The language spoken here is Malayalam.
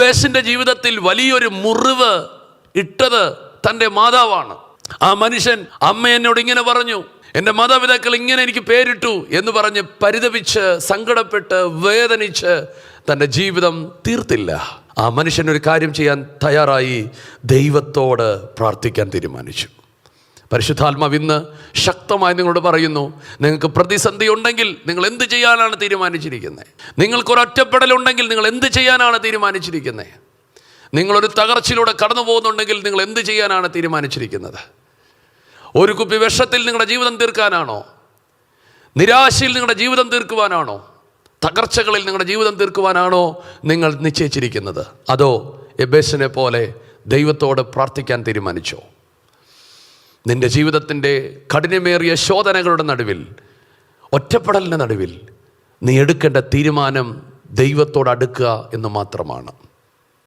യബ്ബേസിൻ്റെ ജീവിതത്തിൽ വലിയൊരു മുറിവ് ഇട്ടത് തൻ്റെ മാതാവാണ്. ആ മനുഷ്യൻ അമ്മ എന്നോട് ഇങ്ങനെ പറഞ്ഞു, എൻ്റെ മാതാപിതാക്കൾ ഇങ്ങനെ എനിക്ക് പേരിട്ടു എന്ന് പറഞ്ഞ് പരിതപിച്ച് സങ്കടപ്പെട്ട് വേദനിച്ച് തൻ്റെ ജീവിതം തീർത്തില്ല. ആ മനുഷ്യനൊരു കാര്യം ചെയ്യാൻ തയ്യാറായി, ദൈവത്തോട് പ്രാർത്ഥിക്കാൻ തീരുമാനിച്ചു. പരിശുദ്ധാത്മാവ് ഇന്ന് ശക്തമായി നിങ്ങളോട് പറയുന്നു, നിങ്ങൾക്ക് പ്രതിസന്ധി ഉണ്ടെങ്കിൽ നിങ്ങൾ എന്ത് ചെയ്യാനാണ് തീരുമാനിച്ചിരിക്കുന്നത്? നിങ്ങൾക്കൊരൊറ്റപ്പെടലുണ്ടെങ്കിൽ നിങ്ങൾ എന്ത് ചെയ്യാനാണ് തീരുമാനിച്ചിരിക്കുന്നത്? നിങ്ങളൊരു തകർച്ചയിലൂടെ കടന്നു പോകുന്നുണ്ടെങ്കിൽ നിങ്ങൾ എന്ത് ചെയ്യാനാണ് തീരുമാനിച്ചിരിക്കുന്നത്? ഒരു കുപ്പി വിഷത്തിൽ നിങ്ങളുടെ ജീവിതം തീർക്കാനാണോ? നിരാശയിൽ നിങ്ങളുടെ ജീവിതം തീർക്കുവാനാണോ? തകർച്ചകളിൽ നിങ്ങളുടെ ജീവിതം തീർക്കുവാനാണോ നിങ്ങൾ നിശ്ചയിച്ചിരിക്കുന്നത്? അതോ യബ്ബേസിനെ പോലെ ദൈവത്തോട് പ്രാർത്ഥിക്കാൻ തീരുമാനിച്ചോ? നിൻ്റെ ജീവിതത്തിൻ്റെ കഠിനമേറിയ ശോധനകളുടെ നടുവിൽ, ഒറ്റപ്പെടലിൻ്റെ നടുവിൽ നീ എടുക്കേണ്ട തീരുമാനം ദൈവത്തോട് അടുക്കുക എന്ന് മാത്രമാണ്.